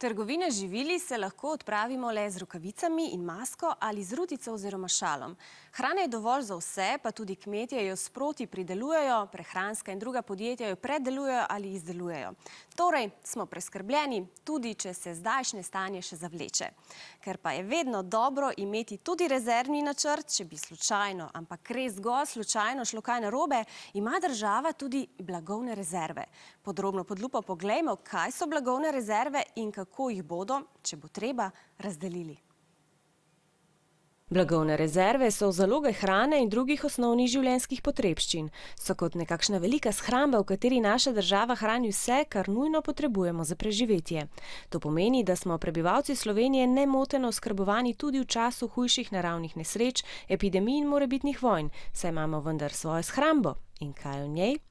Trgovine z živili se lahko odpravimo le z rokavicami in masko ali z rutico oziroma šalom. Hrana je dovolj za vse, pa tudi kmetje jo sproti pridelujejo, prehranska in druga podjetja jo predelujejo ali izdelujejo. Torej, smo preskrbljeni, tudi če se zdajšnje stanje še zavleče. Ker pa je vedno dobro imeti tudi rezervni načrt, če bi slučajno, ampak res zgolj slučajno šlo kaj narobe, ima država tudi blagovne rezerve. Podrobno pod lupo poglejmo, kaj so blagovne rezerve in kako jih bodo, če bo treba, razdelili. Blagovne rezerve so zaloge hrane in drugih osnovnih življenjskih potrebščin. So kot nekakšna velika shramba, v kateri naša država hrani vse, kar nujno potrebujemo za preživetje. To pomeni, da smo prebivalci Slovenije nemoteno oskrbovani tudi v času hujših naravnih nesreč, epidemij in morebitnih vojn, saj imamo vendar svojo shrambo. In kaj v njej?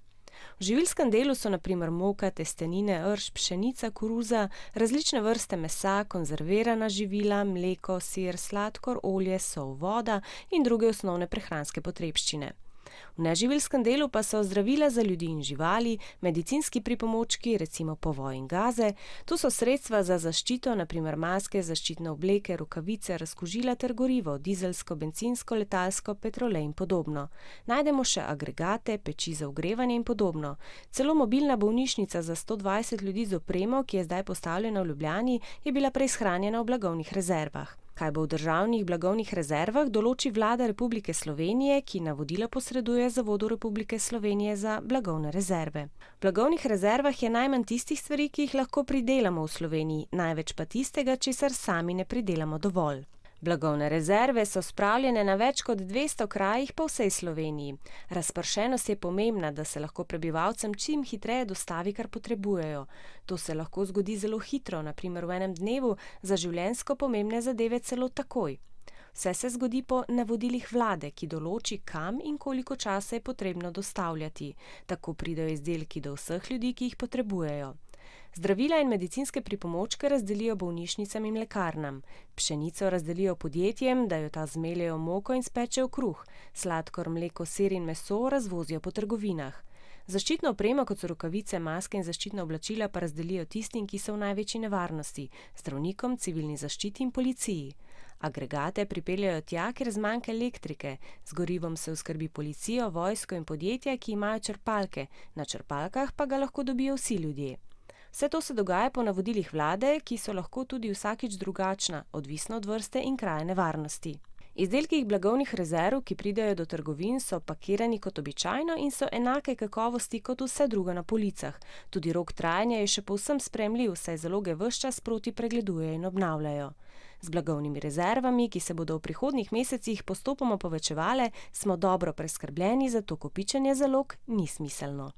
V živilskem delu so na primer moka, testenine, rž, pšenica, koruza, različne vrste mesa, konzervirana živila, mleko, sir, sladkor, olje, sol, voda in druge osnovne prehranske potrebščine. V neživilskem delu pa so zdravila za ljudi in živali, medicinski pripomočki, recimo povoj in gaze. Tu so sredstva za zaščito, na primer maske, zaščitne obleke, rokavice, razkužila ter gorivo, dizelsko, bencinsko, letalsko, petrolej in podobno. Najdemo še agregate, peči za ogrevanje in podobno. Celo mobilna bolnišnica za 120 ljudi z opremo, ki je zdaj postavljena v Ljubljani, je bila prej shranjena v blagovnih rezervah. Kaj bo v državnih blagovnih rezervah, določi Vlada Republike Slovenije, ki navodila posreduje Zavodu Republike Slovenije za blagovne rezerve. V blagovnih rezervah je najmanj tistih stvari, ki jih lahko pridelamo v Sloveniji, največ pa tistega, česar sami ne pridelamo dovolj. Blagovne rezerve so spravljene na več kot 200 krajih po vsej Sloveniji. Razpršenost je pomembna, da se lahko prebivalcem čim hitreje dostavi, kar potrebujejo. To se lahko zgodi zelo hitro, na primer v enem dnevu, za življenjsko pomembne zadeve celo takoj. Vse se zgodi po navodilih vlade, ki določi, kam in koliko časa je potrebno dostavljati. Tako pridejo izdelki do vseh ljudi, ki jih potrebujejo. Zdravila in medicinske pripomočke razdelijo bolnišnicam in lekarnam. Pšenico razdelijo podjetjem, da jo ta zmeljejo moko in spečejo kruh. Sladkor, mleko, sir in meso razvozijo po trgovinah. Zaščitno opremo, kot so rokavice, maske in zaščitna oblačila, pa razdelijo tistim, ki so v največji nevarnosti, zdravnikom, civilni zaščiti in policiji. Agregate pripeljajo tja, kjer zmanjka elektrike. Z gorivom se oskrbi policijo, vojsko in podjetja, ki imajo črpalke. Na črpalkah pa ga lahko dobijo vsi ljudje. Vse to se dogaja po navodilih vlade, ki so lahko tudi vsakič drugačna, odvisno od vrste in kraja nevarnosti. Izdelki blagovnih rezerv, ki pridejo do trgovin, so pakirani kot običajno in so enake kakovosti kot vse drugo na policah. Tudi rok trajanja je še povsem sprejemljiv, saj zaloge ves čas sproti pregledujejo in obnavljajo. Z blagovnimi rezervami, ki se bodo v prihodnjih mesecih postopoma povečevale, smo dobro preskrbljeni, zato kopičenje zalog ni smiselno.